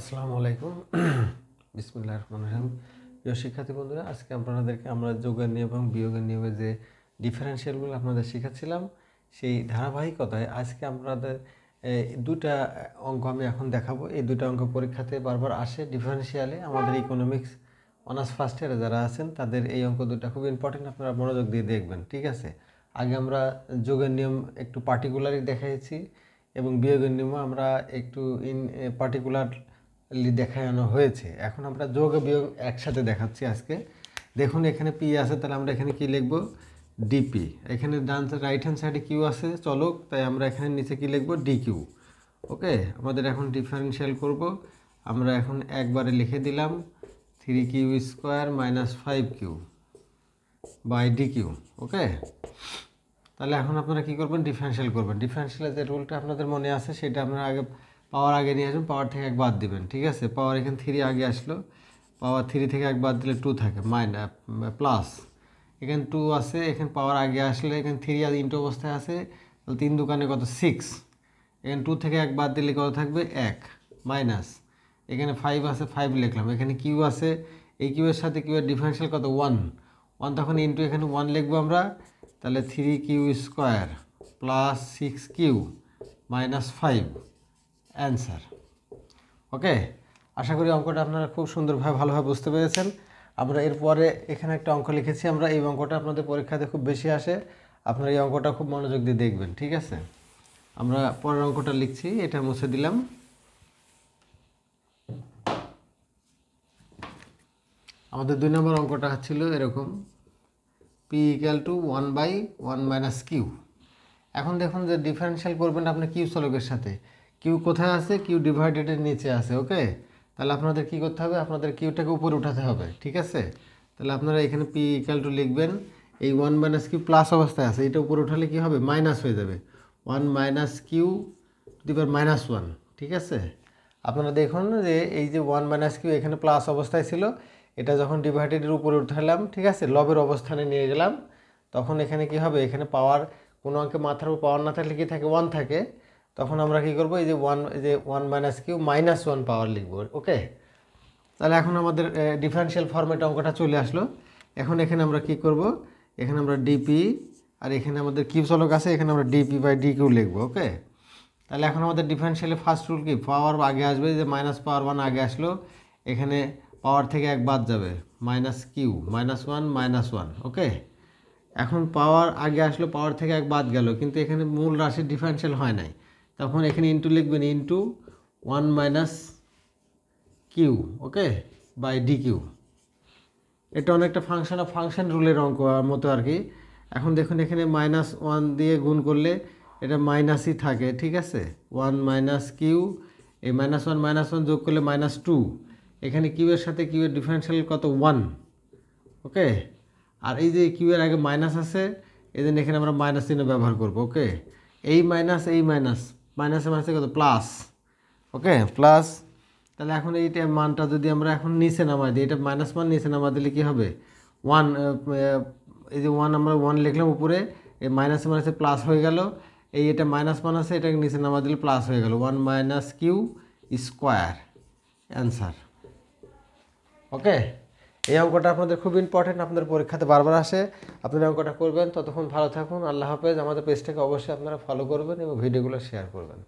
আসসালামু আলাইকুম বিসমিল্লাহির রহমানির রহিম। প্রিয় শিক্ষার্থী বন্ধুরা, আজকে আপনাদেরকে আমরা যোগের নিয়ম এবং বিয়োগের নিয়মে যে ডিফারেন্সিয়ালগুলো আপনাদের শেখাচ্ছিলাম সেই ধারাবাহিকতায় আজকে আপনাদের দুটা অঙ্ক আমি এখন দেখাবো। এই দুটা অঙ্ক পরীক্ষাতে বারবার আসে ডিফারেন্সিয়ালে। আমাদের ইকোনমিক্স অনার্স ফার্স্ট ইয়ারে যারা আছেন তাদের এই অঙ্ক দুটা খুব ইম্পর্টেন্ট, আপনারা মনোযোগ দিয়ে দেখবেন, ঠিক আছে? আগে আমরা যোগের নিয়ম একটু পার্টিকুলারলি দেখাইছি এবং বিয়োগের নিয়মও আমরা একটু পার্টিকুলারলি দেখানো হয়েছে। এখন আমরা যোগ ও বিয়োগ একসাথে দেখাচ্ছি আজকে। দেখুন এখানে পি আছে, তাহলে আমরা এখানে কি লিখব? ডিপি। এখানে ডান রাইট হ্যান্ড সাইডে কিউ আছে চলক, তাই আমরা এখানে নিচে কি লিখব? ডিকিউ। ওকে, আমাদের এখন ডিফারেন্সিয়াল করব। আমরা এখন একবারে লিখে দিলাম 3q² - 5q বাই ডিকিউ। ওকে, তাহলে এখন আপনারা কি করবেন? ডিফারেন্সিয়াল করবেন। ডিফারেন্সিয়ালের যে রুলটা আপনাদের মনে আছে সেটা আপনারা আগে পাওয়ার আগে নিয়ে আসবেন, পাওয়ার থেকে 1 বাদ দিবেন, ঠিক আছে? পাওয়ার এখানে 3 আগে আসলো, পাওয়ার 3 থেকে 1 বাদ দিলে 2 থাকে, প্লাস এখানে 2 আছে, এখানে পাওয়ার আগে আসলে এখানে 3 আর ইন্টু অবস্থায় আছে, তাহলে 3 দুকানে কত? 6। এখানে 2 থেকে 1 বাদ দিলে কত থাকবে? 1 মাইনাস এখানে 5 আছে, 5 লিখলাম। এখানে কিউ আছে, এই কিউয়ের সাথে কিউয়ের ডিফারেন্সিয়াল কত? 1 তখন ইন্টু এখানে 1 লিখবো আমরা, তাহলে 3q² plus 6q minus 5 answer. Okay, আশা করি অঙ্কটা আপনারা খুব সুন্দরভাবে ভালোভাবে বুঝতে পেরেছেন। আমরা এরপরে এখানে একটা অঙ্ক লিখেছি, আমরা এই অঙ্কটা আপনাদের পরীক্ষাতে খুব বেশি আসে, আপনারা এই অঙ্কটা খুব মনোযোগ দিয়ে দেখবেন, ঠিক আছে? আমরা পরের অঙ্কটা লিখছি, এটা মুছে দিলাম। আমাদের 2 নম্বর অঙ্কটা ছিল এরকম, p = 1/1 - q। এখন দেখুন যে ডিফারেন্সিয়াল করবেন আপনি কিউ চলকের সাথে। কিউ কোথায় আছে? কিউ ডিভাইডেডের নিচে আছে। ওকে, তাহলে আপনাদের কি করতে হবে? আপনাদের কিউটাকে উপরে উঠাতে হবে, ঠিক আছে? তাহলে আপনারা এখানে p = লিখবেন, এই 1 - q প্লাস অবস্থায় আছে, এটা উপরে উঠালে কি হবে? মাইনাস হয়ে যাবে, 1 - q -1, ঠিক আছে? আপনারা দেখুন যে এই যে 1 - q এখানে প্লাস অবস্থায় ছিল, এটা যখন ডিভাইডেডের উপরে উঠালাম, ঠিক আছে, লবের অবস্থানে নিয়ে গেলাম, তখন এখানে কি হবে? এখানে পাওয়ার কোনো অঙ্কে মাথার উপর পাওয়ার না থাকলে কি থাকে? 1 থাকে। তখন আমরা কি করব? এই যে 1 - q -1 পাওয়ার লিখব। ওকে, তাহলে এখন আমাদের ডিফারেন্সিয়াল ফরম্যাটে অঙ্কটা চলে আসলো। এখন এখানে আমরা কি করব? এখানে আমরা ডিপি, আর এখানে আমাদের কিউ চলক আছে, এখানে আমরা dp/dq লিখব। ওকে, তাহলে এখন আমাদের ডিফারেন্সিয়ালে ফার্স্ট রুল কি? পাওয়ার আগে আসবে, যে -1 আগে আসলো, এখানে পাওয়ার থেকে 1 বাদ যাবে, -q -1 ওকে, এখন পাওয়ার আগে আসলো, পাওয়ার থেকে 1 বাদ গেল, কিন্তু এখানে মূল রাশির ডিফারেন্সিয়াল হয় নাই, তখন এখানে ইন্টু লিখবেন, into 1 - q okay bye DQ. এটা অনেকটা ফাংশন রুলের অঙ্ক মতো আর কি। এখন দেখুন এখানে -1 দিয়ে গুণ করলে এটা মাইনাসই থাকে, ঠিক আছে? 1 - q, এই -1 যোগ করলে -2, এখানে কিউ এর সাথে কিউ এর ডিফারেন্সিয়াল কত? 1। ওকে, আর এই যে কিউ এর আগে মাইনাস আছে, এই জন্য এখানে আমরা মাইনাস চিহ্ন ব্যবহার করব। ওকে, এই মাইনাসের মাঝে কত? প্লাস। ওকে, প্লাস। তাহলে এখন এইটা মানটা যদি আমরা এখন নিচে নামাই দিই, এটা -1 নিচে নামা দিলে কি হবে? 1, এই যে 1 আমরা 1 লিখলাম উপরে, এই মাইনাসে প্লাস হয়ে গেল, এটা -1 আছে, এটাকে নিচে নামা দিলে প্লাস হয়ে গেল, 1 - q² অ্যান্সার। ওকে, এই অঙ্কটা আপনাদের খুব ইম্পর্টেন্ট, আপনাদের পরীক্ষাতে বারবার আসে, আপনারা অঙ্কটা করবেন। ততক্ষণ ভালো থাকুন, আল্লাহ হাফেজ। আমাদের পেজটাকে অবশ্যই আপনারা ফলো করবেন এবং ভিডিওগুলো শেয়ার করবেন।